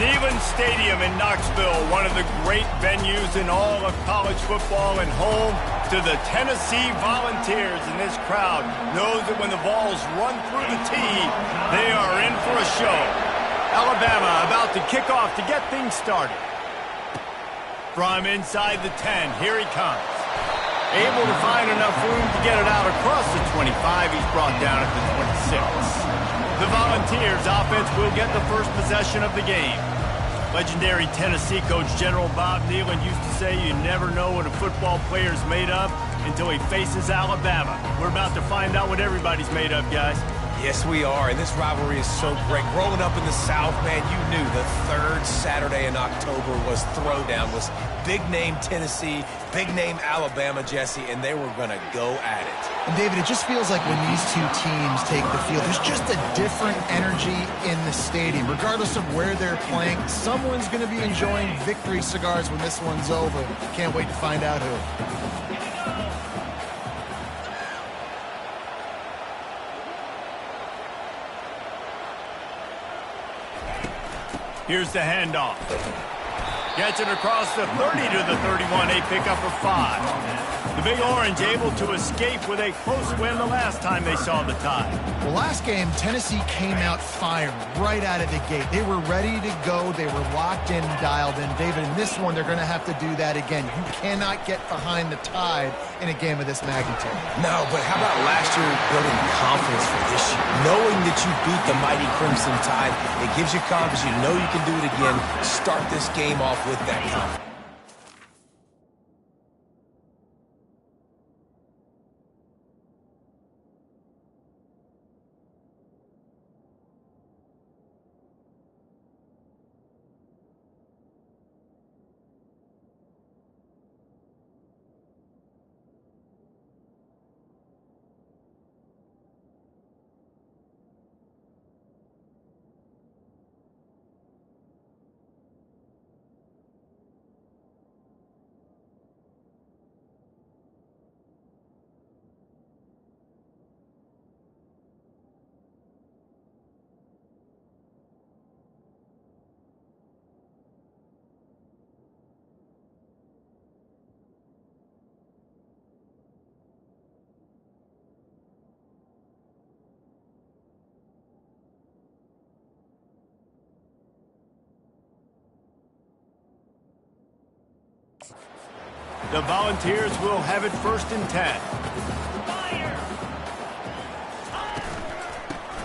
Neyland Stadium in Knoxville, one of the great venues in all of college football and home to the Tennessee Volunteers. And this crowd knows that when the balls run through the tee, they are in for a show. Alabama about to kick off to get things started. From inside the 10, here he comes. Able to find enough room to get it out across the 25. He's brought down at the 26. The Volunteers offense will get the first possession of the game. Legendary Tennessee coach General Bob Neyland used to say you never know what a football player's made of until he faces Alabama. We're about to find out what everybody's made of, guys. Yes, we are, and this rivalry is so great. Growing up in the South, man, you knew the third Saturday in October was Throwdown, was big-name Tennessee, big-name Alabama, Jesse, and they were going to go at it. And, David, it just feels like when these two teams take the field, there's just a different energy in the stadium. Regardless of where they're playing, someone's going to be enjoying victory cigars when this one's over. Can't wait to find out who. Here's the handoff. Gets it across the 30 to the 31, a pickup of 5. The Big Orange able to escape with a close win the last time they saw the tie. Well, last game, Tennessee came out firing right out of the gate. They were ready to go. They were locked in, dialed in. David, in this one, they're going to have to do that again. You cannot get behind the Tide in a game of this magnitude. No, but how about last year building confidence for this year? Knowing that you beat the mighty Crimson Tide, it gives you confidence. You know you can do it again. Start this game off with that confidence. The Volunteers will have it 1st and 10.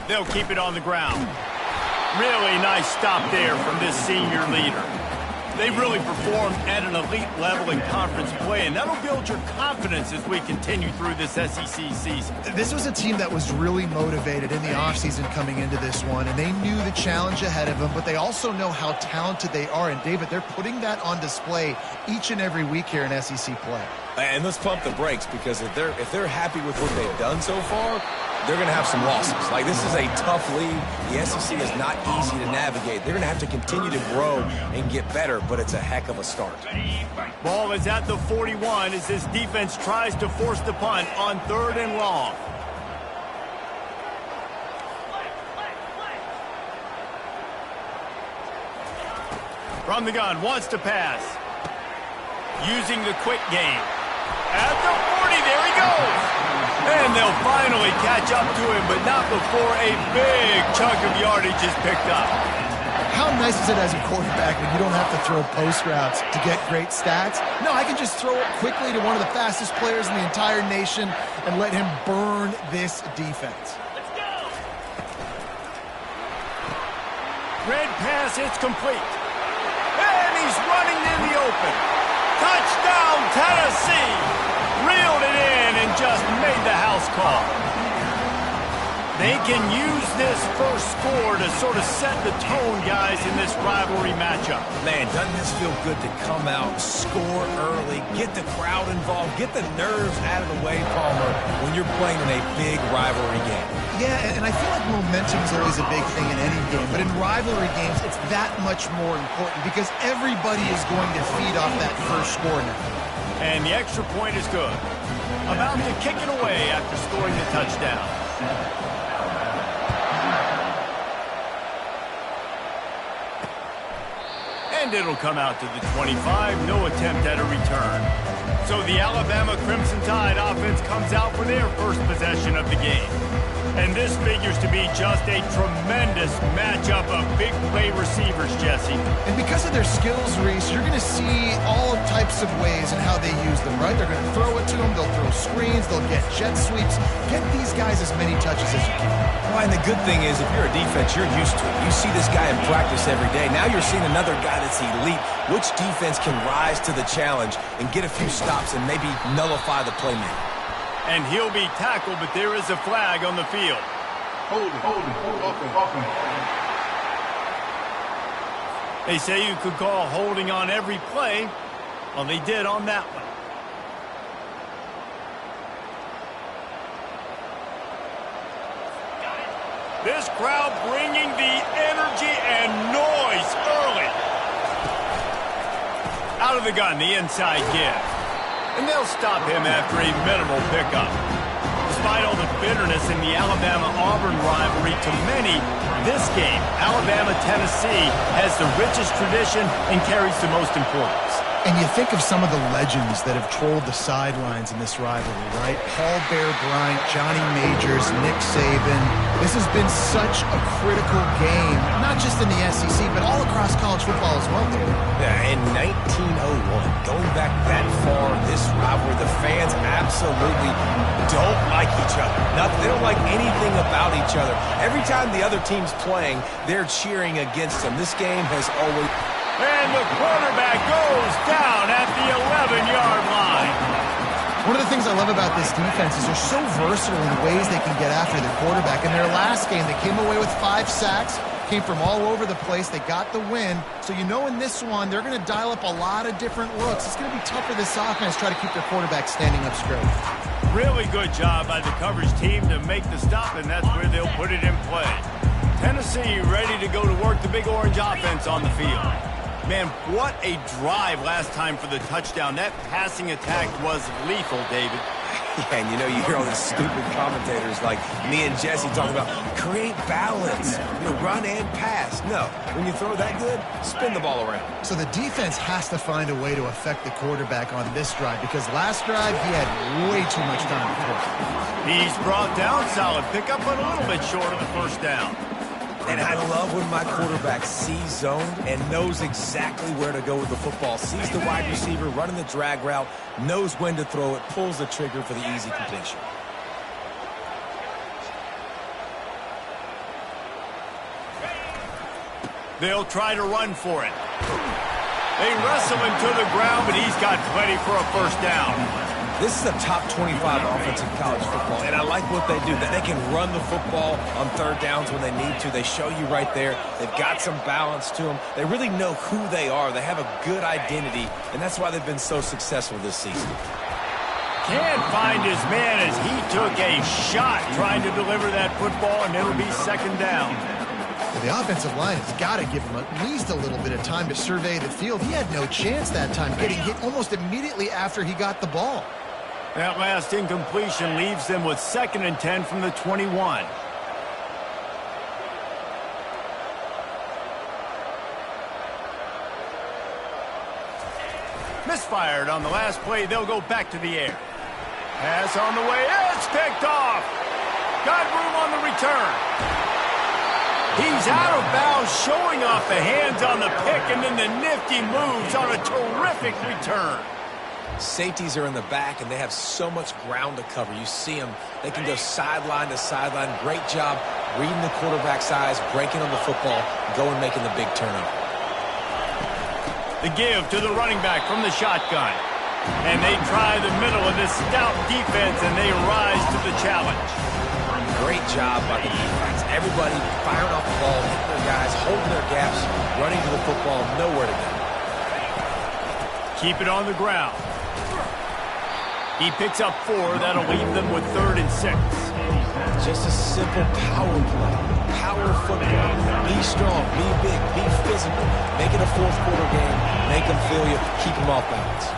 They'll keep it on the ground. Really nice stop there from this senior leader. They've really performed at an elite level in conference play, and that'll build your confidence as we continue through this SEC season. This was a team that was really motivated in the offseason coming into this one, and they knew the challenge ahead of them, but they also know how talented they are. And, David, they're putting that on display each and every week here in SEC play. And let's pump the brakes, because if they're happy with what they've done so far, they're going to have some losses. Like, this is a tough league. The SEC is not easy to navigate. They're going to have to continue to grow and get better, but it's a heck of a start. Ball is at the 41 as this defense tries to force the punt on 3rd and long. From the gun, wants to pass. Using the quick game. At the 40, there he goes. And they'll finally catch up to him, but not before a big chunk of yardage is picked up. How nice is it as a quarterback when you don't have to throw post routes to get great stats? No, I can just throw it quickly to one of the fastest players in the entire nation and let him burn this defense. Let's go. Red pass, it's complete. And he's running in the open. Touchdown, Tennessee! Reeled it in and just made the house call. They can use this first score to sort of set the tone, guys, in this rivalry matchup. Man, doesn't this feel good to come out, score early, get the crowd involved, get the nerves out of the way, Palmer, when you're playing in a big rivalry game? Yeah, and I feel like momentum is always a big thing in any game, but in rivalry games, it's that much more important because everybody is going to feed off that first score now. And the extra point is good. About to kick it away after scoring the touchdown. And it'll come out to the 25. No attempt at a return. So the Alabama Crimson Tide offense comes out for their first possession of the game. And this figures to be just a tremendous matchup of big play receivers, Jesse. And because of their skills, Reese, you're going to see all types of ways and how they use them, right? They're going to throw it to them. They'll throw screens. They'll get jet sweeps. Get these guys as many touches as you can. Well, and the good thing is, if you're a defense, you're used to it. You see this guy in practice every day. Now you're seeing another guy that's elite. Which defense can rise to the challenge and get a few stops and maybe nullify the playmaker? And he'll be tackled, but there is a flag on the field. Hold it. They say you could call holding on every play. Well, they did on that one. This crowd bringing the energy and noise early. Out of the gun, the inside give. And they'll stop him after a minimal pickup. Despite all the bitterness in the Alabama-Auburn rivalry, to many, this game, Alabama-Tennessee, has the richest tradition and carries the most importance. And you think of some of the legends that have trolled the sidelines in this rivalry, right? Paul Bear Bryant, Johnny Majors, Nick Saban. This has been such a critical game, not just in the SEC, but all across college football as well, David. Yeah, in 1901, going back that far, this rivalry, the fans absolutely don't like each other. They don't like anything about each other. Every time the other team's playing, they're cheering against them. This game has always... And the quarterback goes down at the 11-yard line. One of the things I love about this defense is they're so versatile in ways they can get after their quarterback. In their last game, they came away with 5 sacks, came from all over the place. They got the win. So you know in this one, they're going to dial up a lot of different looks. It's going to be tough for this offense to try to keep their quarterback standing up straight. Really good job by the coverage team to make the stop, and that's where they'll put it in play. Tennessee ready to go to work the Big Orange offense on the field. Man, what a drive last time for the touchdown. That passing attack was lethal, David. Yeah, and you know, you hear all these stupid commentators like me and Jesse talking about create balance, run and pass. No, when you throw that good, spin the ball around. So the defense has to find a way to affect the quarterback on this drive because last drive he had way too much time to throw. He's brought down, solid pickup, but a little bit short of the first down. And I love when my quarterback sees zone and knows exactly where to go with the football. Sees the wide receiver running the drag route, knows when to throw it, pulls the trigger for the easy completion. They'll try to run for it. They wrestle him to the ground, but he's got plenty for a first down. This is a top 25 offense in college football, and I like what they do. That they can run the football on third downs when they need to. They show you right there. They've got some balance to them. They really know who they are. They have a good identity, and that's why they've been so successful this season. Can't find his man as he took a shot trying to deliver that football, and it'll be second down. The offensive line has got to give him at least a little bit of time to survey the field. He had no chance that time, getting hit almost immediately after he got the ball. That last incompletion leaves them with 2nd and 10 from the 21. Misfired on the last play. They'll go back to the air. Pass on the way. It's picked off. Got room on the return. He's out of bounds, showing off the hands on the pick, and then the nifty moves on a terrific return. Safeties are in the back, and they have so much ground to cover. You see them. They can go sideline to sideline. Great job reading the quarterback's eyes, breaking on the football, going making the big turnover. The give to the running back from the shotgun. And they try the middle of this stout defense, and they rise to the challenge. Great job by the defense. Everybody firing off the ball, hitting their guys, holding their gaps, running to the football, nowhere to go. Keep it on the ground. He picks up 4. That'll leave them with 3rd and 6. Just a simple power play. Power football. Be strong, be big, be physical. Make it a fourth quarter game. Make them feel you. Keep them off balance.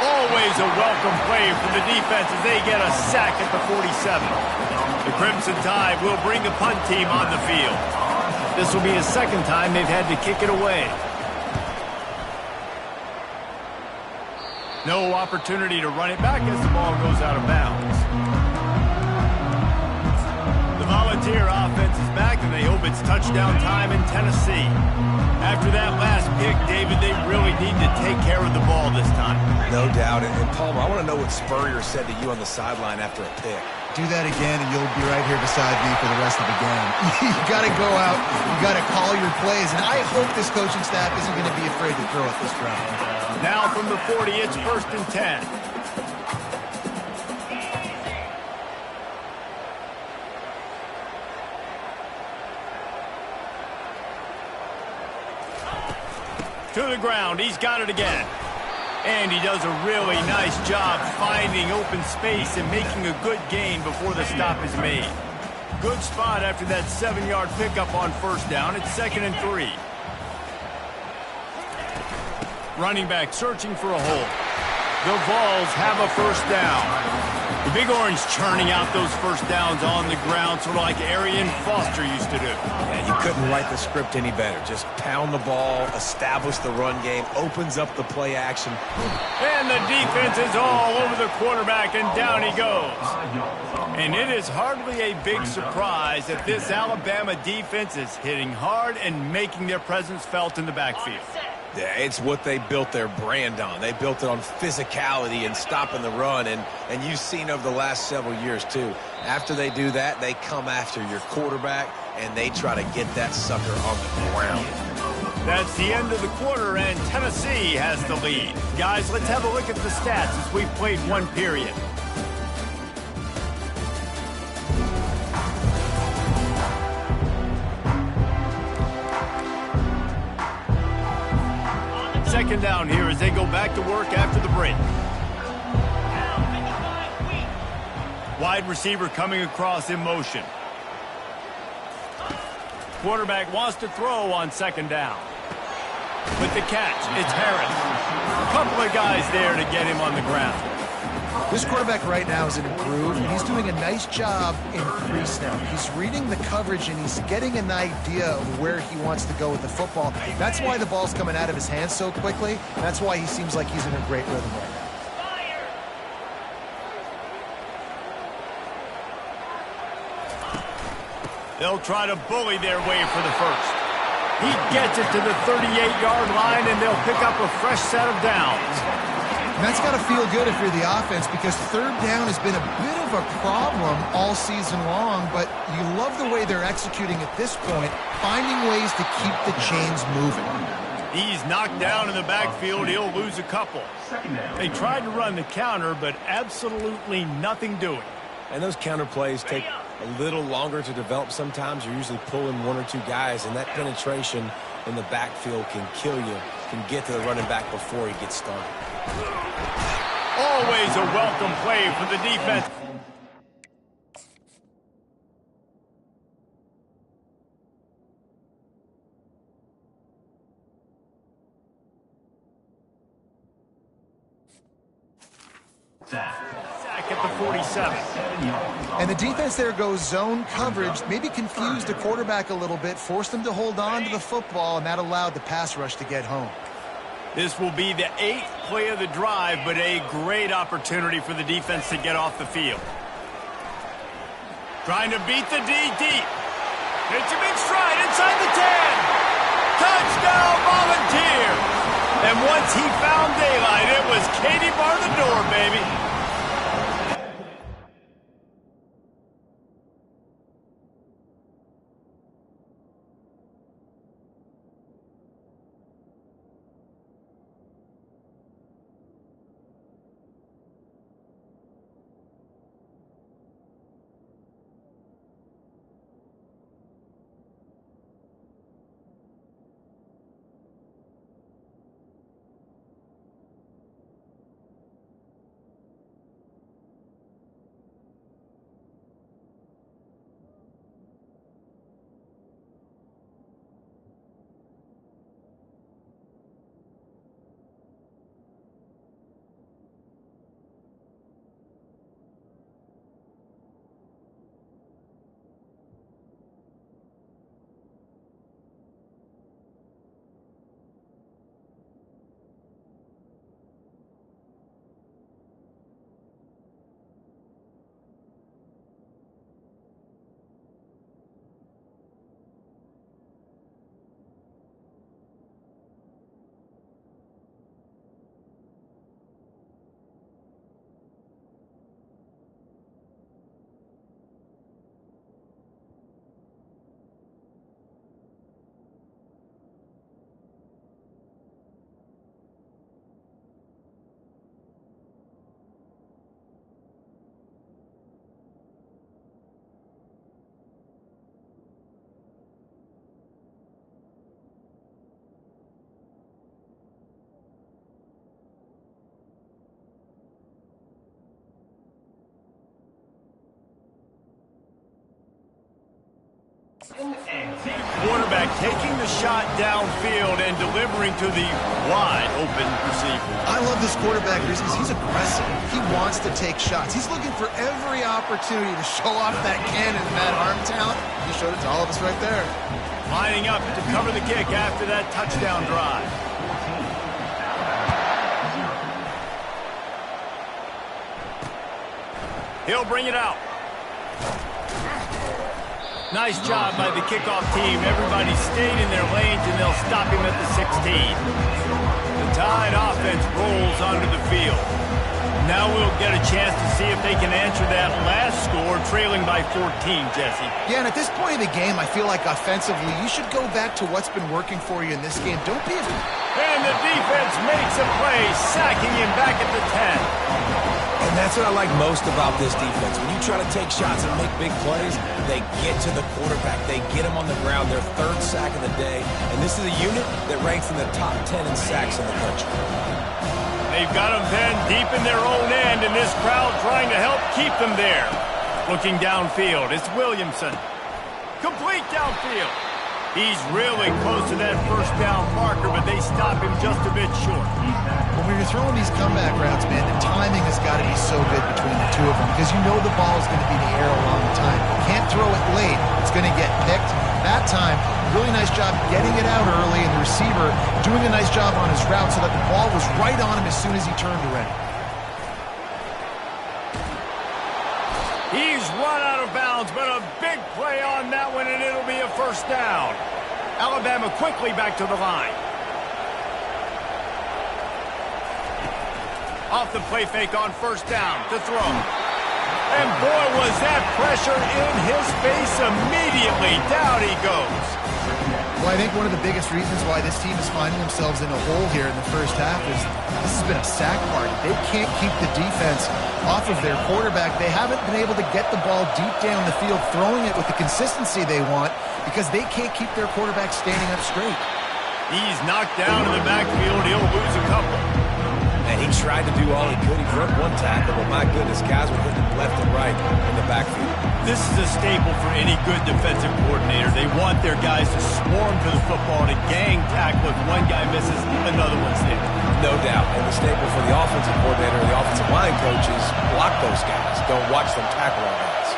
Always a welcome play for the defense as they get a sack at the 47. The Crimson Tide will bring the punt team on the field. This will be his second time they've had to kick it away. No opportunity to run it back as the ball goes out of bounds. The Volunteer offense is back, and they hope it's touchdown time in Tennessee. After that last pick, David, they really need to take care of the ball this time. No doubt. And Palmer, I want to know what Spurrier said to you on the sideline after a pick. Do that again, and you'll be right here beside me for the rest of the game. You got to go out. You got to call your plays, and I hope this coaching staff isn't going to be afraid to throw it this round. Now from the 40, it's 1st and 10. To the ground. He's got it again. And he does a really nice job finding open space and making a good gain before the stop is made. Good spot after that 7-yard pickup on 1st down. It's 2nd and 3. Running back searching for a hole. The Vols have a 1st down. The Big Orange churning out those 1st downs on the ground, sort of like Arian Foster used to do. Yeah, you couldn't write the script any better. Just pound the ball, establish the run game, opens up the play action. And the defense is all over the quarterback, and down he goes. And it is hardly a big surprise that this Alabama defense is hitting hard and making their presence felt in the backfield. Yeah, it's what they built their brand on. They built it on physicality and stopping the run, and you've seen over the last several years, too. After they do that, they come after your quarterback, and they try to get that sucker on the ground. That's the end of the quarter, and Tennessee has the lead. Guys, let's have a look at the stats as we've played one period. Second down here as they go back to work after the break. Wide receiver coming across in motion. Quarterback wants to throw on 2nd down. With the catch, it's Harris. A couple of guys there to get him on the ground. This quarterback right now is in a groove, and he's doing a nice job in pre-snap. He's reading the coverage, and he's getting an idea of where he wants to go with the football. That's why the ball's coming out of his hands so quickly, and that's why he seems like he's in a great rhythm right now. They'll try to bully their way for the 1st. He gets it to the 38-yard line, and they'll pick up a fresh set of downs. And that's got to feel good if you're the offense, because 3rd down has been a bit of a problem all season long, but you love the way they're executing at this point, finding ways to keep the chains moving. He's knocked down in the backfield. He'll lose a couple. They tried to run the counter, but absolutely nothing doing. And those counter plays take a little longer to develop sometimes. You're usually pulling 1 or 2 guys, and that penetration in the backfield can kill you, can get to the running back before he gets started. Always a welcome play for the defense. Sack at the 47. And the defense there goes zone coverage, maybe confused the quarterback a little bit, forced him to hold on to the football, and that allowed the pass rush to get home. This will be the 8th play of the drive, but a great opportunity for the defense to get off the field. Trying to beat the D deep. Hits him in stride inside the 10. Touchdown, Volunteers! And once he found daylight, it was Katie bar the door, baby. quarterback taking the shot downfield and delivering to the wide-open receiver. I love this quarterback because he's aggressive. He wants to take shots. He's looking for every opportunity to show off that cannon, that arm talent. He showed it to all of us right there. Lining up to cover the kick after that touchdown drive. He'll bring it out. Nice job by the kickoff team. Everybody stayed in their lanes, and they'll stop him at the 16. The Tide offense rolls onto the field. Now we'll get a chance to see if they can answer that last score, trailing by 14, Jesse. Yeah, and at this point of the game, I feel like offensively, you should go back to what's been working for you in this game. Don't be And the defense makes a play, sacking him back at the 10. And that's what I like most about this defense. When you try to take shots and make big plays, they get to the quarterback. They get him on the ground, their third sack of the day. And this is a unit that ranks in the top 10 in sacks in the country. They've got them then deep in their own end, and this crowd trying to help keep them there. Looking downfield, it's Williamson. Complete downfield. He's really close to that first down marker, but they stop him just a bit short. When you're throwing these comeback routes, man, the timing has got to be so good between the two of them because you know the ball is going to be in the air a long time. You can't throw it late. It's going to get picked. That time, really nice job getting it out early, and the receiver doing a nice job on his route so that the ball was right on him as soon as he turned around. He's run out of bounds, but a big play on that one, and it'll be a first down. Alabama quickly back to the line. Off the play fake on first down to throw. And boy, was that pressure in his face immediately. Down he goes. Well, I think one of the biggest reasons why this team is finding themselves in a hole here in the first half is this has been a sack party. They can't keep the defense off of their quarterback. They haven't been able to get the ball deep down the field, throwing it with the consistency they want because they can't keep their quarterback standing up straight. He's knocked down in the backfield. He'll lose a couple. And he tried to do all he could. He broke one tackle, but my goodness, guys were hitting him left and right in the backfield. This is a staple for any good defensive coordinator. They want their guys to swarm to the football, to gang tackle. If one guy misses, another one's there. No doubt. And the staple for the offensive coordinator and the offensive line coaches, block those guys. Don't watch them tackle our guys.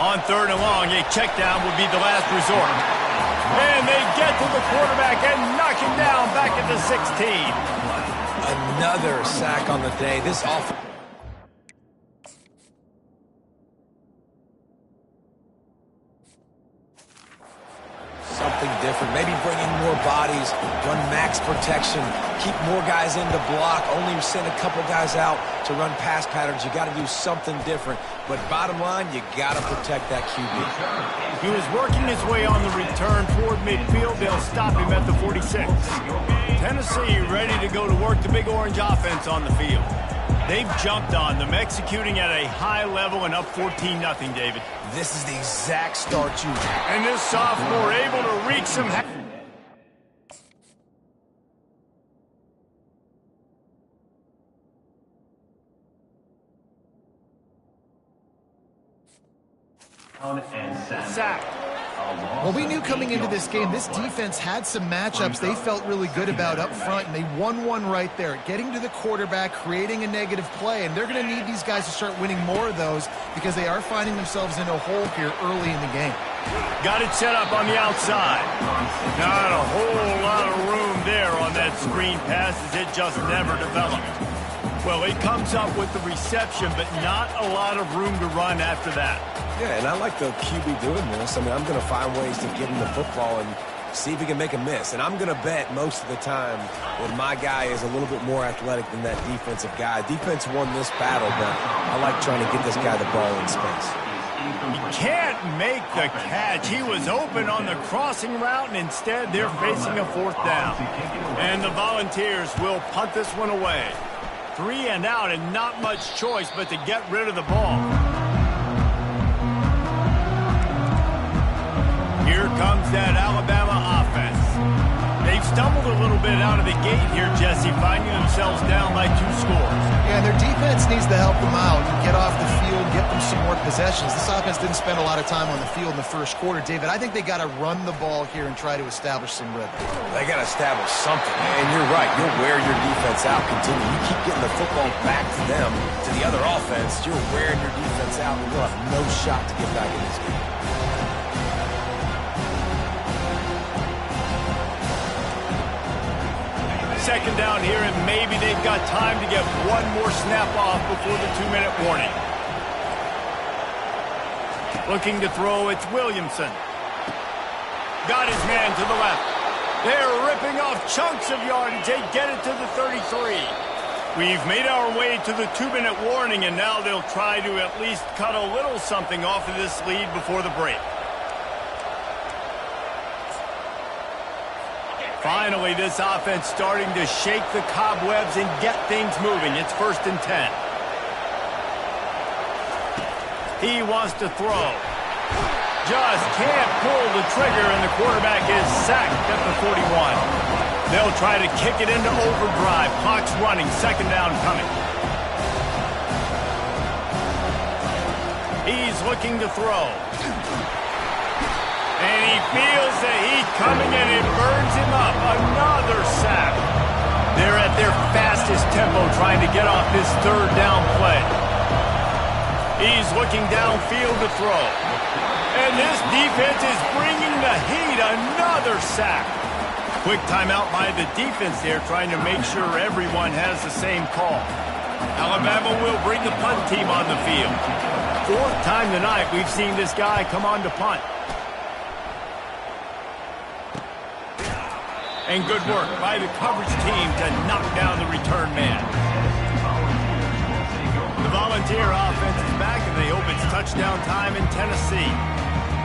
On third and long, a check down would be the last resort. And they get to the quarterback and knock him down back at the 16. Another sack on the day. This offense. Something different. Maybe bring in more bodies, run max protection, keep more guys in to block, only send a couple guys out to run pass patterns. You got to do something different. But bottom line, you got to protect that QB. He was working his way on the return toward midfield. They'll stop him at the 46. Tennessee ready to go to work the Big Orange offense on the field. They've jumped on them, executing at a high level and up 14-0, David. This is the exact start you want. And this sophomore able to wreak some havoc. Sack. Well, we knew coming into this game, this defense had some matchups they felt really good about up front, and they won one right there, getting to the quarterback, creating a negative play, and they're going to need these guys to start winning more of those because they are finding themselves in a hole here early in the game. Got it set up on the outside. Not a whole lot of room there on that screen pass as it just never developed. Well, he comes up with the reception, but not a lot of room to run after that. Yeah, and I like the QB doing this. I mean, I'm going to find ways to get him the football and see if he can make a miss. And I'm going to bet most of the time that my guy is a little bit more athletic than that defensive guy. Defense won this battle, but I like trying to get this guy the ball in space. He can't make the catch. He was open on the crossing route, and instead they're facing a fourth down. And the Volunteers will punt this one away. 3 and out, and not much choice but to get rid of the ball. Here comes that Alabama offense. They've stumbled a little bit out of the gate here, Jesse, finding themselves down by 2 scores. Yeah, and their defense needs to help them out, get off the field, get them some more possessions. This offense didn't spend a lot of time on the field in the first quarter. David, I think they got to run the ball here and try to establish some rhythm. They got to establish something. And you're right. You'll wear your defense out. Continue. You keep getting the football back to them, to the other offense. You're wearing your defense out, and you'll have no shot to get back in this game. Second down here, and maybe they've got time to get one more snap off before the 2-minute warning. Looking to throw, it's Williamson. Got his man to the left. They're ripping off chunks of yardage. They get it to the 33. We've made our way to the 2-minute warning, and now they'll try to at least cut a little something off of this lead before the break. Finally, this offense starting to shake the cobwebs and get things moving. It's 1st and 10. He wants to throw. Just can't pull the trigger, and the quarterback is sacked at the 41. They'll try to kick it into overdrive. Clock's running. 2nd down coming. He's looking to throw. And he feels the heat coming, and it burns him up. Another sack. They're at their fastest tempo trying to get off this 3rd down play. He's looking downfield to throw. And this defense is bringing the heat. Another sack. Quick timeout by the defense there, trying to make sure everyone has the same call. Alabama will bring the punt team on the field. 4th time tonight we've seen this guy come on to punt. And good work by the coverage team to knock down the return man. The Volunteer offense is back, and they hope it's touchdown time in Tennessee.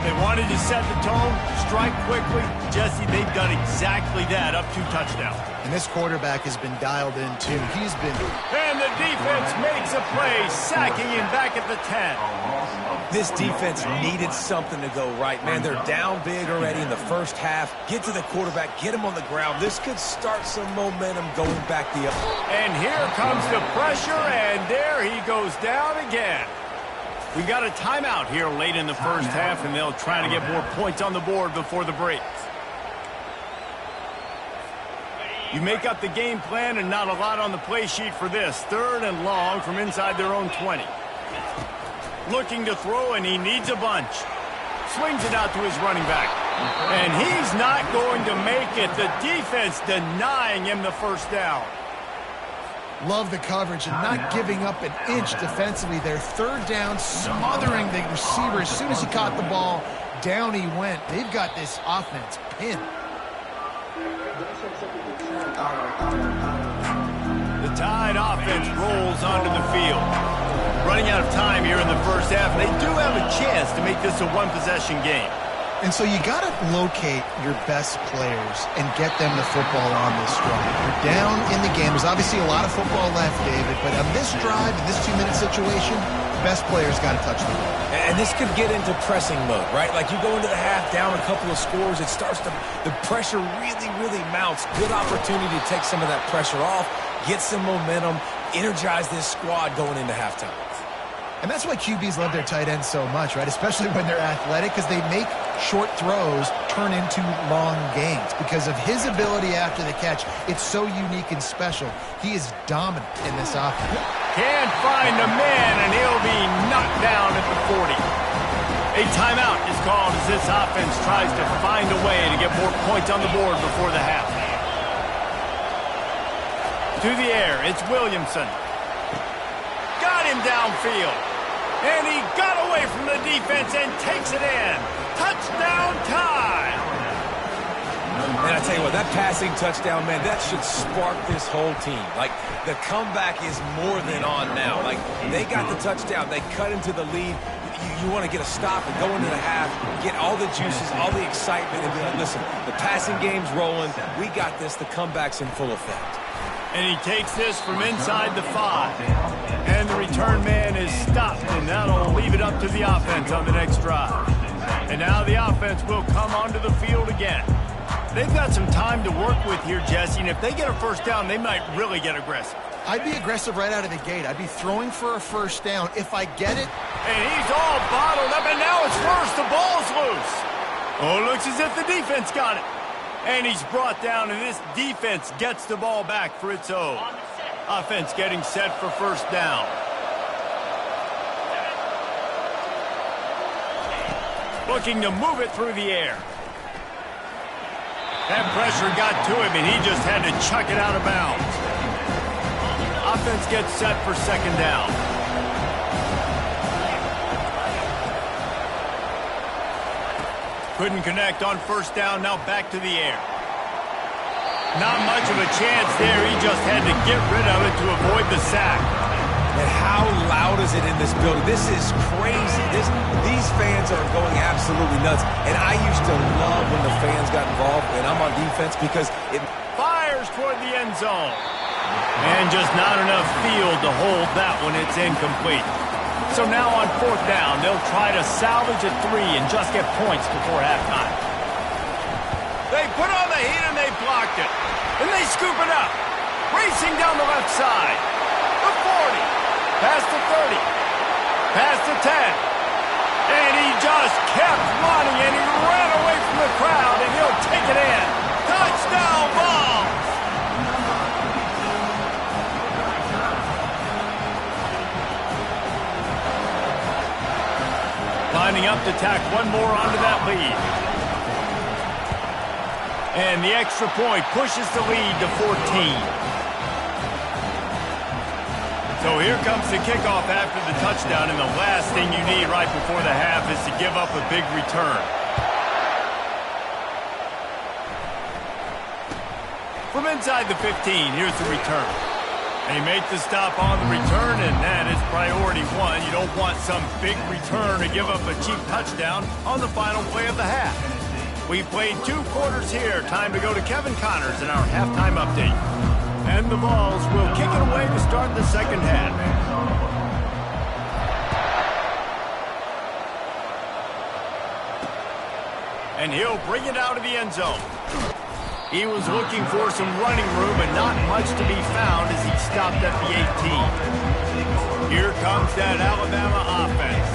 They wanted to set the tone, strike quickly. Jesse, they've done exactly that, up 2 touchdowns. And this quarterback has been dialed in, too. He's been... And the defense makes a play, sacking him back at the 10. This defense needed something to go right, man. They're down big already in the first half. Get to the quarterback, get him on the ground. This could start some momentum going back the other. And here comes the pressure, and there he goes down again. We got a timeout here late in the first half, and they'll try to get more points on the board before the break. You make up the game plan, and not a lot on the play sheet for this. 3rd and long from inside their own 20. Looking to throw, and he needs a bunch. Swings it out to his running back. And he's not going to make it. The defense denying him the 1st down. Love the coverage and not giving up an inch defensively. Their 3rd down, smothering the receiver. As soon as he caught the ball, down he went. They've got this offense pinned. The Tide offense rolls onto the field. Running out of time here in the first half. They do have a chance to make this a 1-possession game. And so you got to locate your best players and get them the football on this drive. You're down in the game. There's obviously a lot of football left, David, but on this drive, in this 2-minute situation, best players got to touch the ball. And this could get into pressing mode, right? Like you go into the half down a couple of scores, it starts to, the pressure really, really mounts. Good opportunity to take some of that pressure off, get some momentum, energize this squad going into halftime. And that's why QBs love their tight ends so much, right? Especially when they're athletic, because they make short throws turn into long gains. Because of his ability after the catch, it's so unique and special. He is dominant in this offense. Can't find a man, and he'll be knocked down at the 40. A timeout is called as this offense tries to find a way to get more points on the board before the half. To the air, it's Williamson. Got him downfield. And he got away from the defense and takes it in. Touchdown time. And I tell you what, that passing touchdown, man, that should spark this whole team. Like, the comeback is more than on now. Like, they got the touchdown. They cut into the lead. You want to get a stop and go into the half, get all the juices, all the excitement, and be like, listen, the passing game's rolling. We got this. The comeback's in full effect. And he takes this from inside the 5. And the return man is stopped, and that'll leave it up to the offense on the next drive. And now the offense will come onto the field again. They've got some time to work with here, Jesse, and if they get a first down, they might really get aggressive. I'd be aggressive right out of the gate. I'd be throwing for a first down. If I get it. And he's all bottled up, and now it's worse. The ball's loose. Oh, it looks as if the defense got it. And he's brought down, and this defense gets the ball back for its own. Offense getting set for first down. Looking to move it through the air. That pressure got to him, and he just had to chuck it out of bounds. Offense gets set for second down. Couldn't connect on first down, now back to the air. Not much of a chance there. He just had to get rid of it to avoid the sack. And how loud is it in this building? This is crazy. These fans are going absolutely nuts. And I used to love when the fans got involved, and I'm on defense because it fires toward the end zone. And just not enough field to hold that one. It's incomplete. So now on fourth down, they'll try to salvage a 3 and just get points before halftime. They put on the heat and they blocked it. And they scoop it up. Racing down the left side. The 40. Past the 30. Past the 10. And he just kept running, and he ran away from the crowd, and he'll take it in. Touchdown ball! Lining up to tack one more onto that lead. And the extra point pushes the lead to 14. So here comes the kickoff after the touchdown, and the last thing you need right before the half is to give up a big return. From inside the 15, here's the return. They make the stop on the return, and that is priority one. You don't want some big return to give up a cheap touchdown on the final play of the half. We played 2 quarters here. Time to go to Kevin Connors in our halftime update. And the Vols will kick it away to start the second half. And he'll bring it out of the end zone. He was looking for some running room, and not much to be found as he stopped at the 18. Here comes that Alabama offense.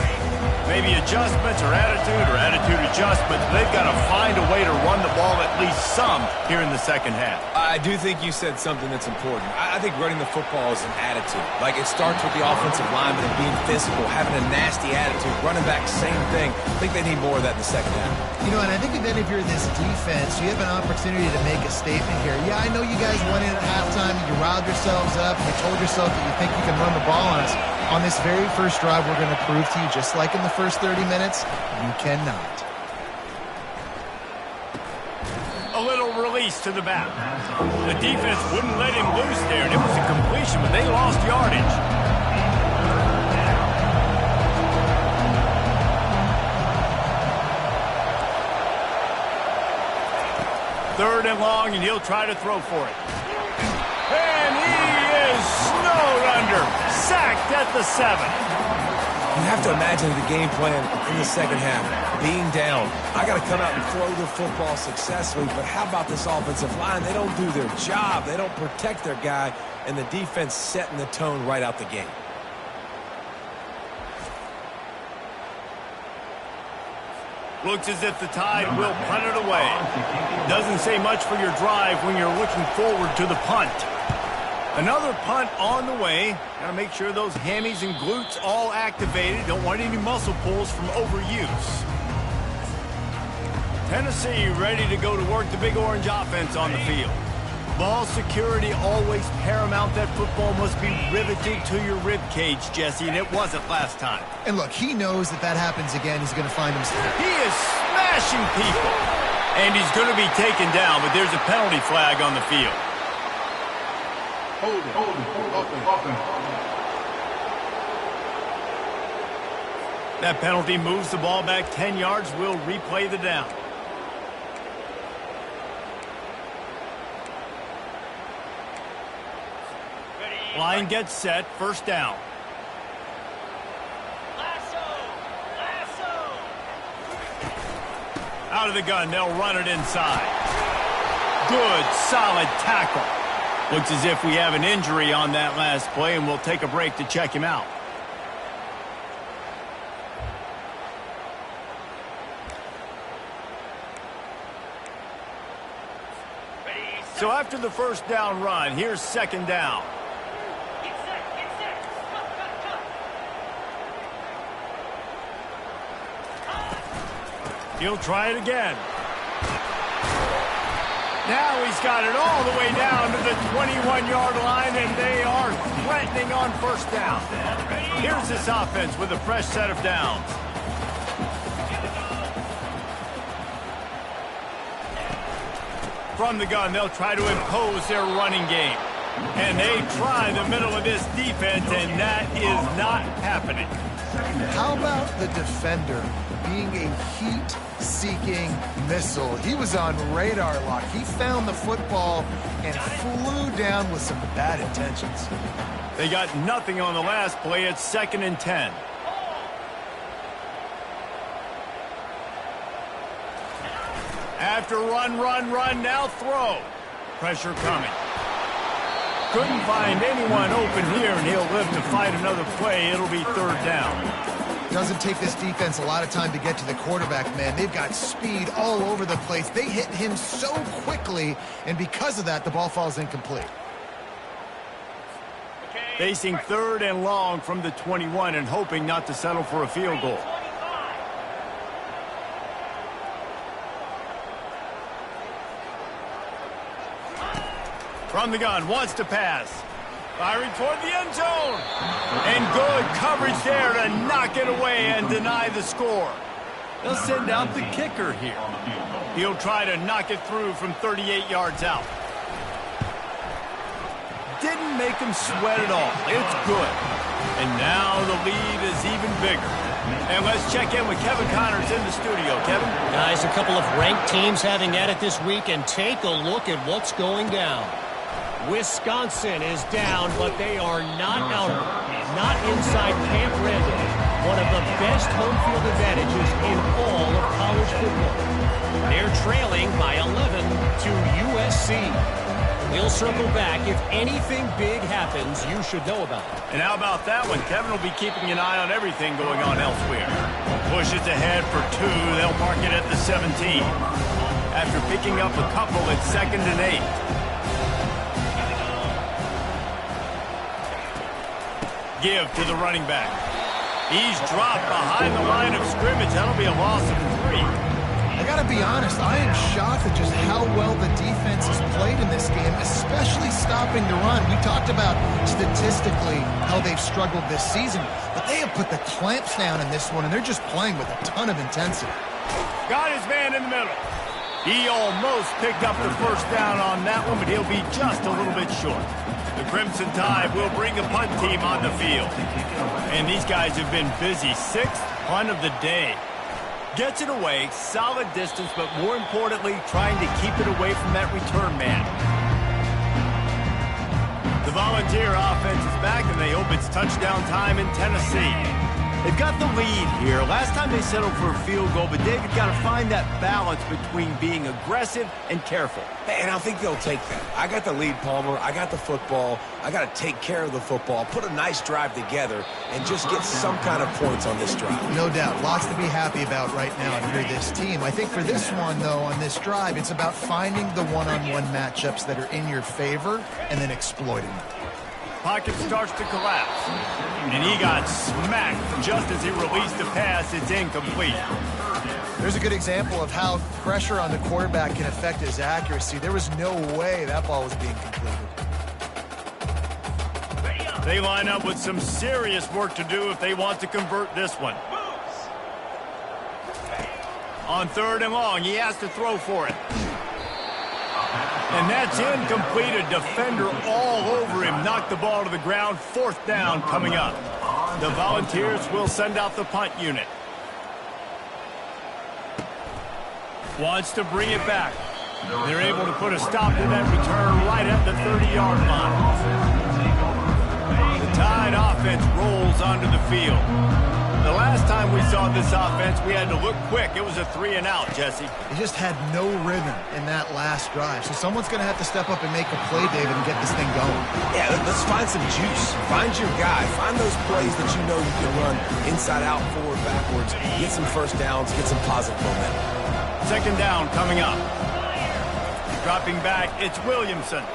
Maybe adjustments or attitude adjustments. They've got to find a way to run the ball at least some here in the second half. I do think you said something that's important. I think running the football is an attitude. Like, it starts with the offensive lineman and being physical, having a nasty attitude. Running back, same thing. I think they need more of that in the second half. You know, and I think then if you're this defense, you have an opportunity to make a statement here. Yeah, I know you guys went in at halftime, you riled yourselves up, you told yourself that you think you can run the ball on us. On this very first drive, we're going to prove to you, just like in the first 30 minutes, you cannot. A little release to the back. The defense wouldn't let him loose there, and it was a completion, but they lost yardage. Third and long, and he'll try to throw for it. And he is snowed under. Sacked at the 7. You have to imagine the game plan in the second half. Being down, I got to come out and throw the football successfully, but how about this offensive line? They don't do their job. They don't protect their guy, and the defense setting the tone right out the gate. Looks as if the Tide will punt it away. Doesn't say much for your drive when you're looking forward to the punt. Another punt on the way. Got to make sure those hammies and glutes all activated. Don't want any muscle pulls from overuse. Tennessee ready to go to work the Big Orange offense on the field. Ball security always paramount. That football must be riveted to your rib cage, Jesse, and it wasn't last time. And look, he knows that that happens again. He's going to find himself. He is smashing people. And he's going to be taken down, but there's a penalty flag on the field. Hold it. Offense. That penalty moves the ball back 10 yards. We'll replay the down. Line gets set. First down. Out of the gun. They'll run it inside. Good, solid tackle. Looks as if we have an injury on that last play, and we'll take a break to check him out. So after the first down run, here's second down. He'll try it again. Now he's got it all the way down to the 21-yard line, and they are threatening on first down. Here's this offense with a fresh set of downs. From the gun, they'll try to impose their running game. And they try the middle of this defense, and that is not happening. How about the defender being a heat-seeking missile? He was on radar lock. He found the football and flew down with some bad intentions. They got nothing on the last play. It's 2nd and 10. After run, now throw. Pressure coming. Couldn't find anyone open here, and he'll live to fight another play. It'll be 3rd down. Doesn't take this defense a lot of time to get to the quarterback, man. They've got speed all over the place. They hit him so quickly, and because of that, the ball falls incomplete. Facing 3rd and long from the 21 and hoping not to settle for a field goal. From the gun, wants to pass. Firing toward the end zone. And good coverage there to knock it away and deny the score. They'll send out the kicker here. He'll try to knock it through from 38 yards out. Didn't make him sweat at all. It's good. And now the lead is even bigger. And let's check in with Kevin Connors in the studio. Kevin? Guys, a couple of ranked teams having at it this week, and take a look at what's going down. Wisconsin is down, but they are not out of it. Not inside Camp Randall. One of the best home field advantages in all of college football. They're trailing by 11 to USC. We'll circle back. If anything big happens, you should know about it. And how about that one? Kevin will be keeping an eye on everything going on elsewhere. Pushes ahead for 2. They'll mark it at the 17. After picking up a couple, it's 2nd and 8. Give to the running back. He's dropped behind the line of scrimmage. That'll be a loss of 3. I got to be honest, I am shocked at just how well the defense has played in this game, especially stopping the run. We talked about statistically how they've struggled this season, but they have put the clamps down in this one, and they're just playing with a ton of intensity. Got his man in the middle. He almost picked up the first down on that one, but he'll be just a little bit short. The Crimson Tide will bring the punt team on the field. And these guys have been busy. 6th punt of the day. Gets it away, solid distance, but more importantly, trying to keep it away from that return man. The Volunteer offense is back, and they hope it's touchdown time in Tennessee. They've got the lead here. Last time they settled for a field goal, but David got to find that balance between being aggressive and careful. And I think they'll take that. I got the lead, Palmer. I got the football. I got to take care of the football, put a nice drive together, and just get some kind of points on this drive. No doubt. Lots to be happy about right now if you're this team. I think for this one, though, on this drive, it's about finding the one-on-one matchups that are in your favor and then exploiting them. Pocket starts to collapse. And he got smacked just as he released the pass. It's incomplete. There's a good example of how pressure on the quarterback can affect his accuracy. There was no way that ball was being completed. They line up with some serious work to do if they want to convert this one. On 3rd and long, he has to throw for it. And that's incomplete. A defender all over him. Knocked the ball to the ground. 4th down coming up. The Volunteers will send out the punt unit. Wants to bring it back. They're able to put a stop to that return right at the 30-yard line. The Tide offense rolls onto the field. The last time we saw this offense, we had to look quick. It was a 3-and-out, Jesse. They just had no rhythm in that last drive. So someone's going to have to step up and make a play, David, and get this thing going. Yeah, let's find some juice. Find your guy. Find those plays that you know you can run inside out, forward, backwards. Get some first downs. Get some positive momentum. Second down coming up. Dropping back, it's Williamson.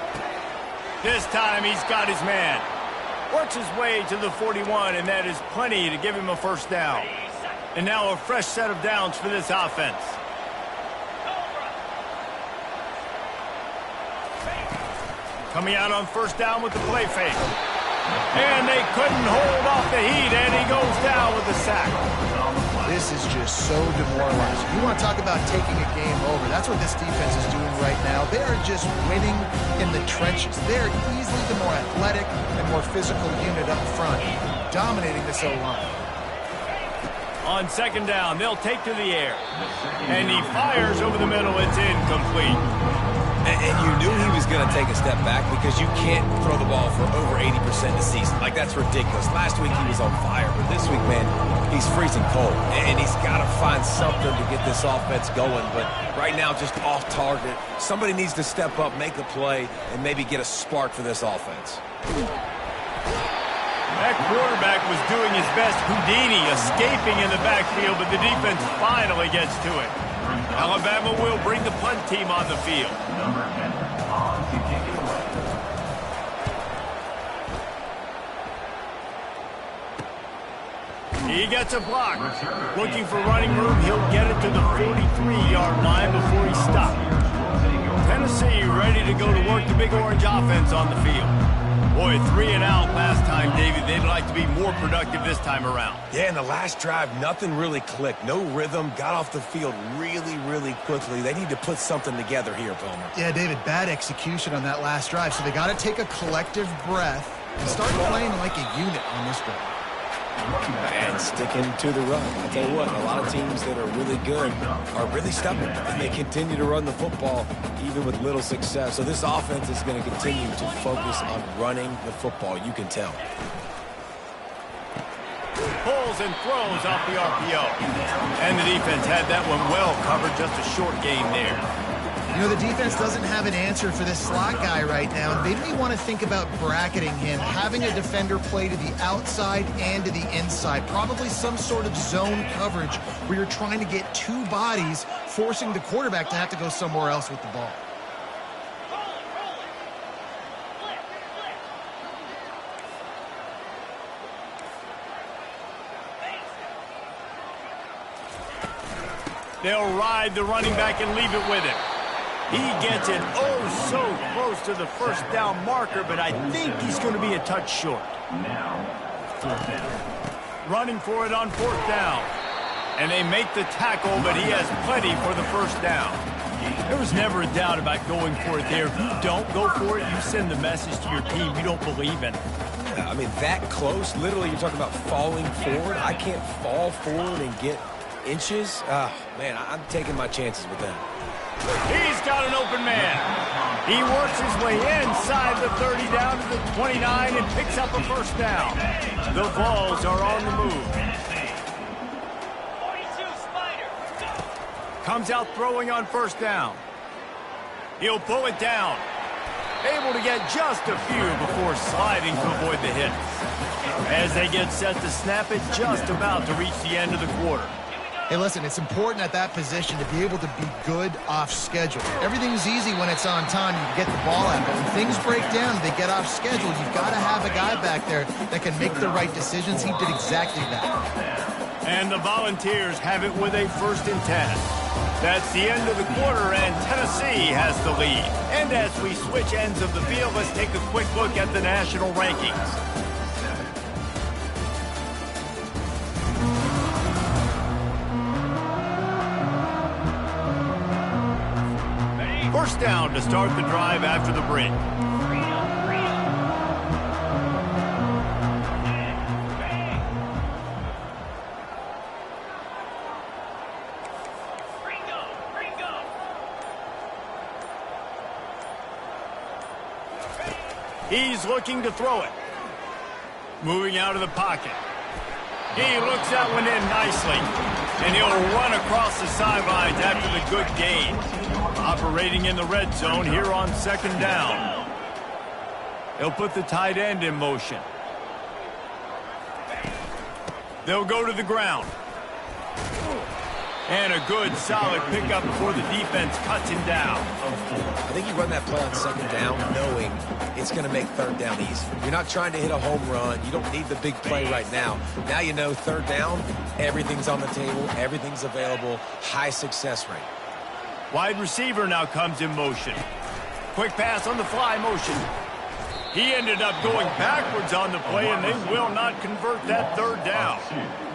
This time he's got his man. Works his way to the 41, and that is plenty to give him a first down. And now a fresh set of downs for this offense. Coming out on first down with the play fake. And they couldn't hold off the heat, and he goes down with the sack. This is just so demoralizing. You want to talk about taking a game over. That's what this defense is doing right now. They are just winning in the trenches. They're easily the more athletic and more physical unit up front, dominating this O-line. On second down, they'll take to the air. And he fires over the middle. It's incomplete. And you knew he was going to take a step back because you can't throw the ball for over 80% this season. Like, that's ridiculous. Last week he was on fire, but this week, man, he's freezing cold. And he's got to find something to get this offense going. But right now, just off target. Somebody needs to step up, make a play, and maybe get a spark for this offense. That quarterback was doing his best Houdini, escaping in the backfield, but the defense finally gets to it. Alabama will bring the punt team on the field. He gets a block. Looking for running room, he'll get it to the 43-yard line before he stopped. Tennessee ready to go to work the Big Orange offense on the field. Boy, 3-and-out last time, David. They'd like to be more productive this time around. Yeah, in the last drive, nothing really clicked. No rhythm. Got off the field really, really quickly. They need to put something together here, Palmer. Yeah, David, bad execution on that last drive. So they got to take a collective breath and start playing like a unit on this drive. And sticking to the run. I'll tell you what, a lot of teams that are really good are really stubborn, and they continue to run the football even with little success. So this offense is going to continue to focus on running the football. You can tell. Pulls and throws off the RPO. And the defense had that one well covered. Just a short gain there. You know, the defense doesn't have an answer for this slot guy right now. They may want to think about bracketing him, having a defender play to the outside and to the inside. Probably some sort of zone coverage where you're trying to get two bodies, forcing the quarterback to have to go somewhere else with the ball. They'll ride the running back and leave it with him. He gets it so close to the first down marker, but I think he's going to be a touch short. Running for it on fourth down. And they make the tackle, but he has plenty for the first down. There was never a doubt about going for it there. If you don't go for it, you send the message to your team you don't believe in it. I mean, that close, literally you're talking about falling forward. I can't fall forward and get inches. Man, I'm taking my chances with that. He's got an open man. He works his way inside the 30 down to the 29 and picks up a first down. The Vols are on the move. Comes out throwing on first down. He'll pull it down. Able to get just a few before sliding to avoid the hit. As they get set to snap it, just about to reach the end of the quarter. Hey, listen, it's important at that position to be able to be good off schedule. Everything's easy when it's on time. You can get the ball out. But when things break down, they get off schedule. You've got to have a guy back there that can make the right decisions. He did exactly that. And the Volunteers have it with a 1st and 10. That's the end of the quarter, and Tennessee has the lead. And as we switch ends of the field, let's take a quick look at the national rankings. First down to start the drive after the break. He's looking to throw it. Moving out of the pocket. He looks that one in nicely. And he'll run across the sidelines after the good gain. Operating in the red zone here on 2nd down. He'll put the tight end in motion. They'll go to the ground. And a good, solid pickup before the defense cuts him down. I think you run that play on 2nd down knowing it's going to make 3rd down easy. You're not trying to hit a home run. You don't need the big play right now. Now you know 3rd down, everything's on the table, everything's available, high success rate. Wide receiver now comes in motion. Quick pass on the fly motion. He ended up going backwards on the play, and they will not convert that 3rd down.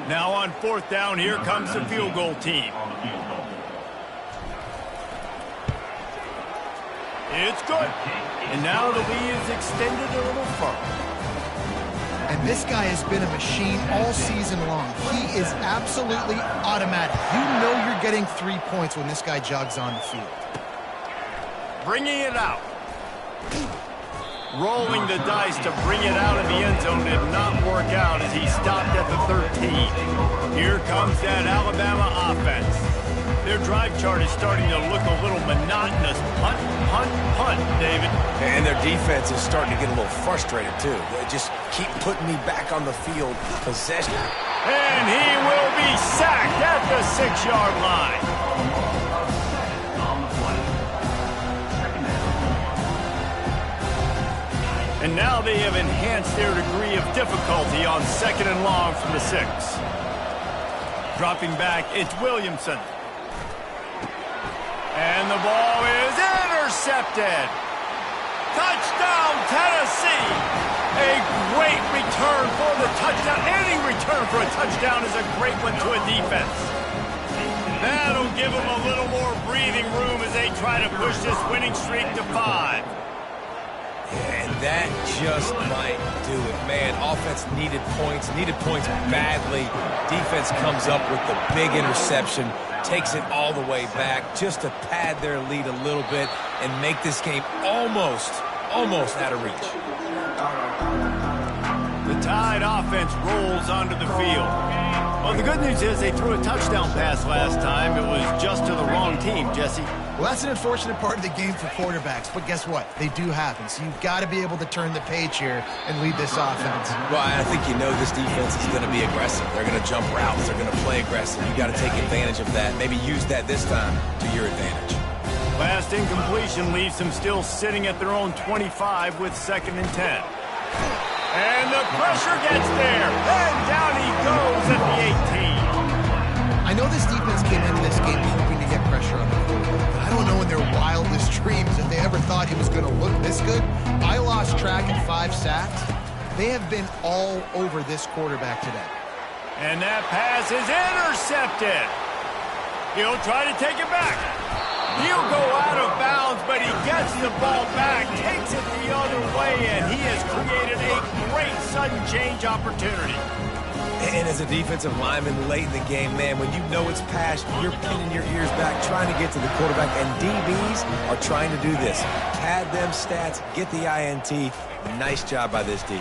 Now on 4th down, here comes the field goal team. It's good. And now the lead is extended a little further. And this guy has been a machine all season long. He is absolutely automatic. You know you're getting 3 points when this guy jogs on the field. Bringing it out. Rolling the dice to bring it out of the end zone did not work out as he stopped at the 13. Here comes that Alabama offense. Their drive chart is starting to look a little monotonous. Punt, punt, punt, David. And their defense is starting to get a little frustrated, too. They just keep putting me back on the field. Possession. And he will be sacked at the 6-yard line. And now they have enhanced their degree of difficulty on 2nd and long from the 6. Dropping back, it's Williamson. And the ball is intercepted. Touchdown, Tennessee. A great return for the touchdown. Any return for a touchdown is a great one to a defense. That'll give them a little more breathing room as they try to push this winning streak to 5. And that just might do it. Man, offense needed points badly. Defense comes up with the big interception, takes it all the way back just to pad their lead a little bit and make this game almost out of reach. The Tide offense rolls onto the field. Well, the good news is they threw a touchdown pass last time. It was just to the wrong team, Jesse. Well, that's an unfortunate part of the game for quarterbacks, but guess what? They do happen, so you've got to be able to turn the page here and lead this offense. Well, I think you know this defense is going to be aggressive. They're going to jump routes. They're going to play aggressive. You got to take advantage of that. Maybe use that this time to your advantage. Last incompletion leaves them still sitting at their own 25 with 2nd and 10. And the pressure gets there. And down he goes at the 18. I know this defense came into this game hoping to get pressure on the quarterback, but I don't know in their wildest dreams if they ever thought he was going to look this good. I lost track at 5 sacks. They have been all over this quarterback today. And that pass is intercepted. He'll try to take it back. He'll go out of bounds, but he gets the ball back, takes it the other way, and he has created a great sudden change opportunity. And as a defensive lineman late in the game, man, when you know it's past, you're pinning your ears back, trying to get to the quarterback, and DBs are trying to do this. Pad them stats, get the INT. Nice job by this D.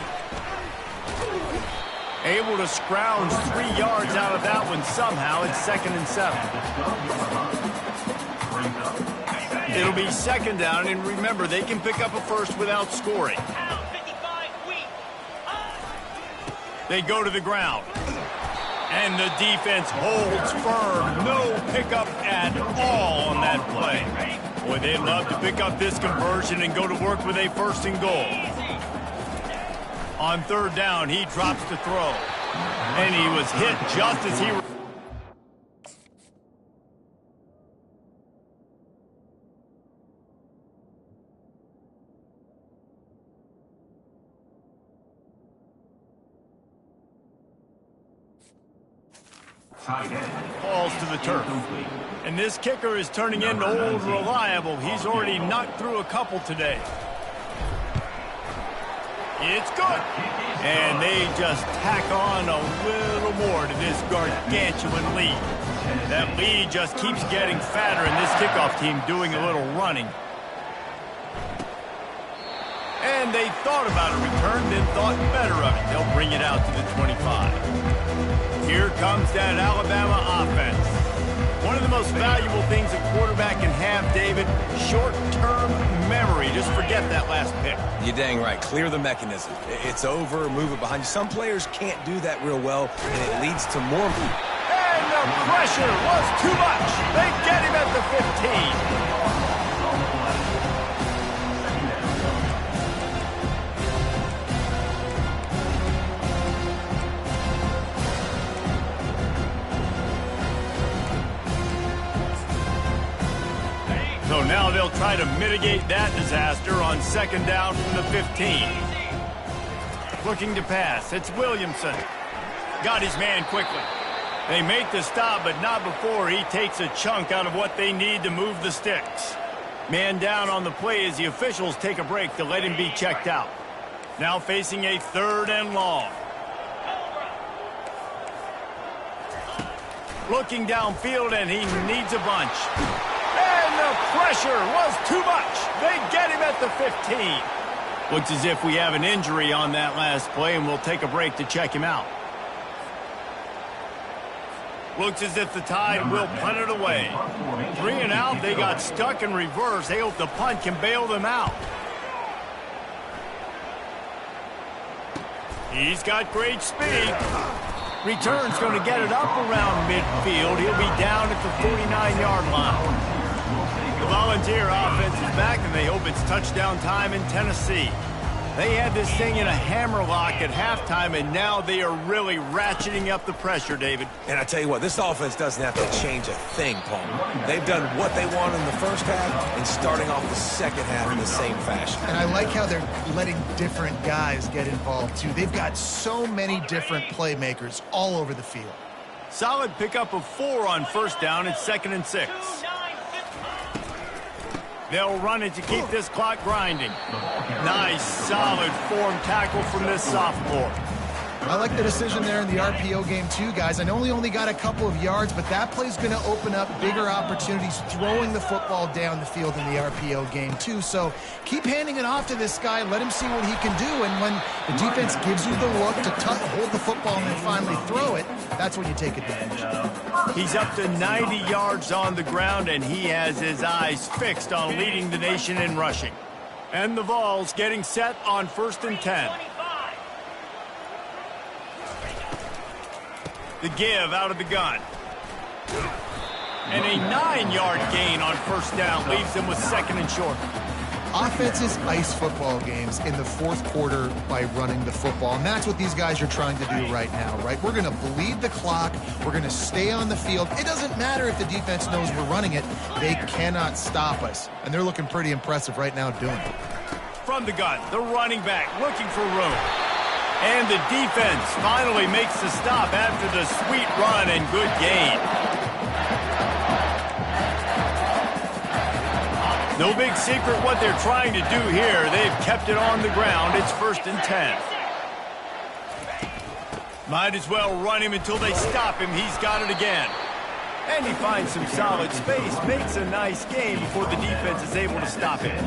Able to scrounge 3 yards out of that one somehow. It's 2nd and 7. It'll be 2nd down, and remember, they can pick up a first without scoring. They go to the ground. And the defense holds firm. No pickup at all on that play. Boy, they'd love to pick up this conversion and go to work with a 1st and goal. On 3rd down, he drops to throw. And he was hit just as he... falls to the turf. And this kicker is turning into old reliable. He's already knocked through a couple today. It's good. And they just tack on a little more to this gargantuan lead. That lead just keeps getting fatter, and this kickoff team doing a little running. And And they thought about a return, then thought better of it. They'll bring it out to the 25. Here comes that Alabama offense. One of the most valuable things a quarterback can have, David, short-term memory. Just forget that last pick. You're dang right. Clear the mechanism. It's over, move it behind you. Some players can't do that real well, and it leads to more. And the pressure was too much. They get him at the 15. So now they'll try to mitigate that disaster on second down from the 15. Looking to pass. It's Williamson. Got his man quickly. They make the stop, but not before he takes a chunk out of what they need to move the sticks. Man down on the play as the officials take a break to let him be checked out. Now facing a 3rd and long. Looking downfield, and he needs a bunch. And the pressure was too much. They get him at the 15. Looks as if we have an injury on that last play, and we'll take a break to check him out. Looks as if the Tide will punt it away. 3 and out. They got stuck in reverse. They hope the punt can bail them out. He's got great speed. Return's going to get it up around midfield. He'll be down at the 49-yard line. The Volunteer offense is back, and they hope it's touchdown time in Tennessee. They had this thing in a hammerlock at halftime, and now they are really ratcheting up the pressure, David. And I tell you what, this offense doesn't have to change a thing, Paul. They've done what they want in the first half and starting off the second half in the same fashion. And I like how they're letting different guys get involved, too. They've got so many different playmakers all over the field. Solid pickup of 4 on first down. It's 2nd and 6. They'll run it to keep this clock grinding. Nice, solid form tackle from this sophomore. I like the decision there in the RPO game too, guys. I know he only got a couple of yards, but that play's going to open up bigger opportunities throwing the football down the field in the RPO game too. So keep handing it off to this guy. Let him see what he can do. And when the defense gives you the look to hold the football and then finally throw it, that's when you take advantage. He's up to 90 yards on the ground, and he has his eyes fixed on leading the nation in rushing. And the Vols getting set on 1st and 10. The give out of the gun. And a 9-yard gain on first down leaves them with 2nd and short. Offenses ice football games in the 4th quarter by running the football, and that's what these guys are trying to do right now, right? We're going to bleed the clock. We're going to stay on the field. It doesn't matter if the defense knows we're running it. They cannot stop us, and they're looking pretty impressive right now doing it. From the gun, the running back looking for room. And the defense finally makes the stop after the sweet run and good gain. No big secret what they're trying to do here. They've kept it on the ground. It's 1st and 10. Might as well run him until they stop him. He's got it again. And he finds some solid space, makes a nice game before the defense is able to stop him.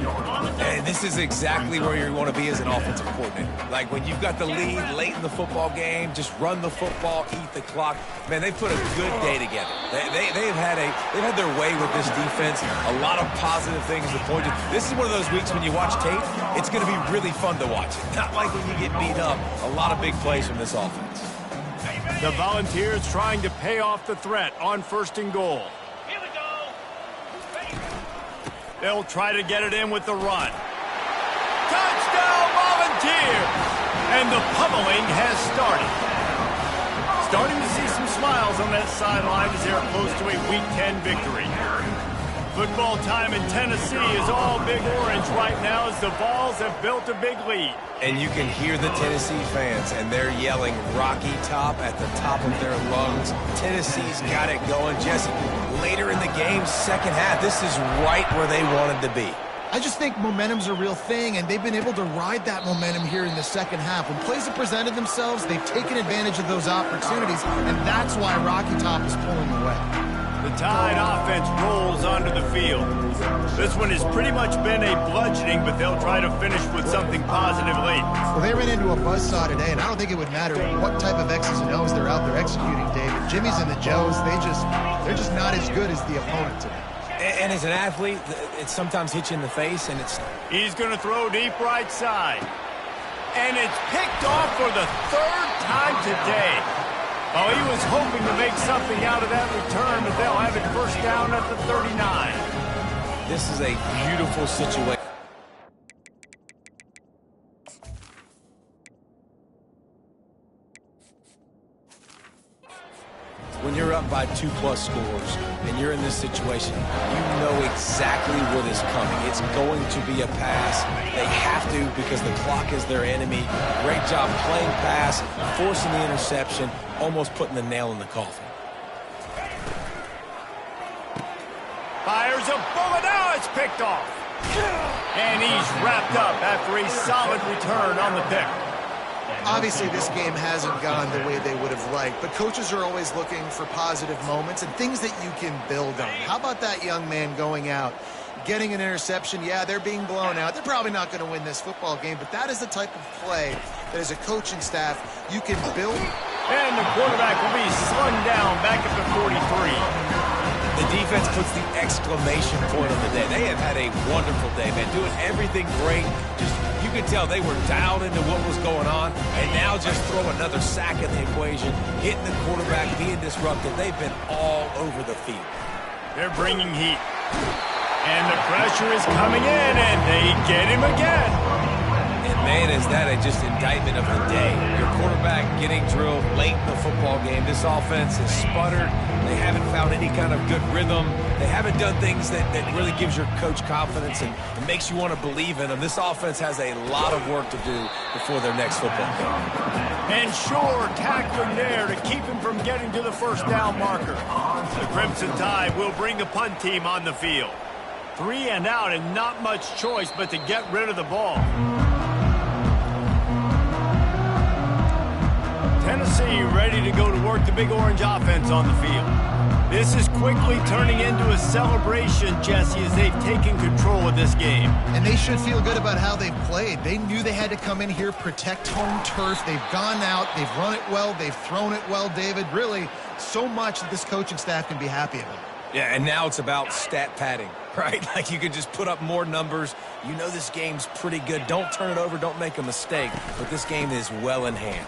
And this is exactly where you want to be as an offensive coordinator. Like when you've got the lead late in the football game, just run the football, eat the clock. Man, they put a good day together. They've had their way with this defense. A lot of positive things to point to. This is one of those weeks when you watch tape, it's going to be really fun to watch. Not like when you get beat up. A lot of big plays from this offense. The Volunteers trying to pay off the threat on 1st and goal. Here we go. They'll try to get it in with the run. Touchdown, Volunteers! And the pummeling has started. Starting to see some smiles on that sideline as they're close to a Week 10 victory. Football time in Tennessee is all big orange right now as the Vols have built a big lead. And you can hear the Tennessee fans, and they're yelling Rocky Top at the top of their lungs. Tennessee's got it going. Jesse, later in the game, second half, this is right where they wanted to be. I just think momentum's a real thing, and they've been able to ride that momentum here in the second half. When plays have presented themselves, they've taken advantage of those opportunities, and that's why Rocky Top is pulling away. The Tide offense rolls onto the field. This one has pretty much been a bludgeoning, but they'll try to finish with something positive late. Well, they ran into a buzzsaw today, and I don't think it would matter what type of X's and O's they're out there executing, David. Jimmy's and the Joes, they're just not as good as the opponent today. And as an athlete, it sometimes hits you in the face, and it's... He's going to throw deep right side. And it's picked off for the third time today. Oh, he was hoping to make something out of that return, but they'll have it first down at the 39. This is a beautiful situation. When you're up by 2+ scores and you're in this situation, you know exactly what is coming. It's going to be a pass. They have to because the clock is their enemy. Great job playing pass, forcing the interception, almost putting the nail in the coffin. Fires a bullet. Now it's picked off. And he's wrapped up after a solid return on the pick. Obviously, this game hasn't gone the way they would have liked, but coaches are always looking for positive moments and things that you can build on. How about that young man going out, getting an interception? Yeah, they're being blown out. They're probably not going to win this football game, but that is the type of play that as a coaching staff you can build. And the quarterback will be slung down back at the 43. The defense puts the exclamation point on the day. They have had a wonderful day, man, doing everything great. Just you could tell they were dialed into what was going on, and now just throw another sack in the equation, hitting the quarterback, being disruptive. They've been all over the field. They're bringing heat. And the pressure is coming in, and they get him again. And, man, is that just indictment of the day. Your quarterback getting drilled late in the football game. This offense has sputtered. They haven't found any kind of good rhythm. They haven't done things that really gives your coach confidence and makes you want to believe in them. This offense has a lot of work to do before their next football game. And sure, tackling there to keep him from getting to the first down marker. The Crimson Tide will bring the punt team on the field. 3 and out and not much choice but to get rid of the ball. Tennessee ready to go to work the Big Orange offense on the field. This is quickly turning into a celebration, Jesse, as they've taken control of this game. And they should feel good about how they've played. They knew they had to come in here, protect home turf. They've gone out, they've run it well, they've thrown it well, David. Really, so much that this coaching staff can be happy about. Yeah, and now it's about stat padding, right? Like you can just put up more numbers. You know this game's pretty good. Don't turn it over, don't make a mistake. But this game is well in hand.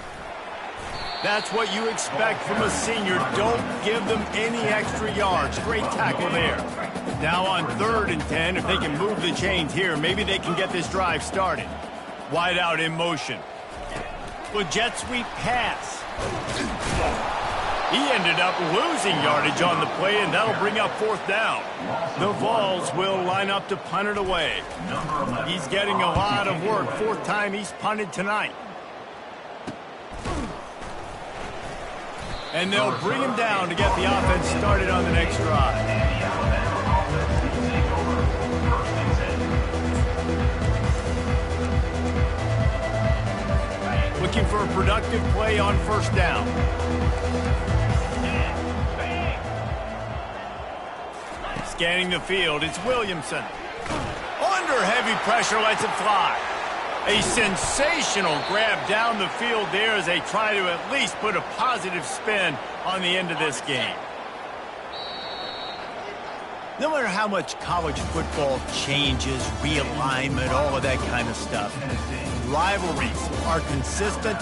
That's what you expect from a senior. Don't give them any extra yards. Great tackle there. Now on 3rd and 10, if they can move the chains here, maybe they can get this drive started. Wide out in motion. With jet sweep pass. He ended up losing yardage on the play, and that'll bring up 4th down. The Vols will line up to punt it away. He's getting a lot of work. 4th time he's punted tonight. And they'll bring him down to get the offense started on the next drive. Looking for a productive play on 1st down. Scanning the field, it's Williamson. Under heavy pressure, lets it fly. A sensational grab down the field there as they try to at least put a positive spin on the end of this game. No matter how much college football changes, realignment, all of that kind of stuff, rivalries are consistent.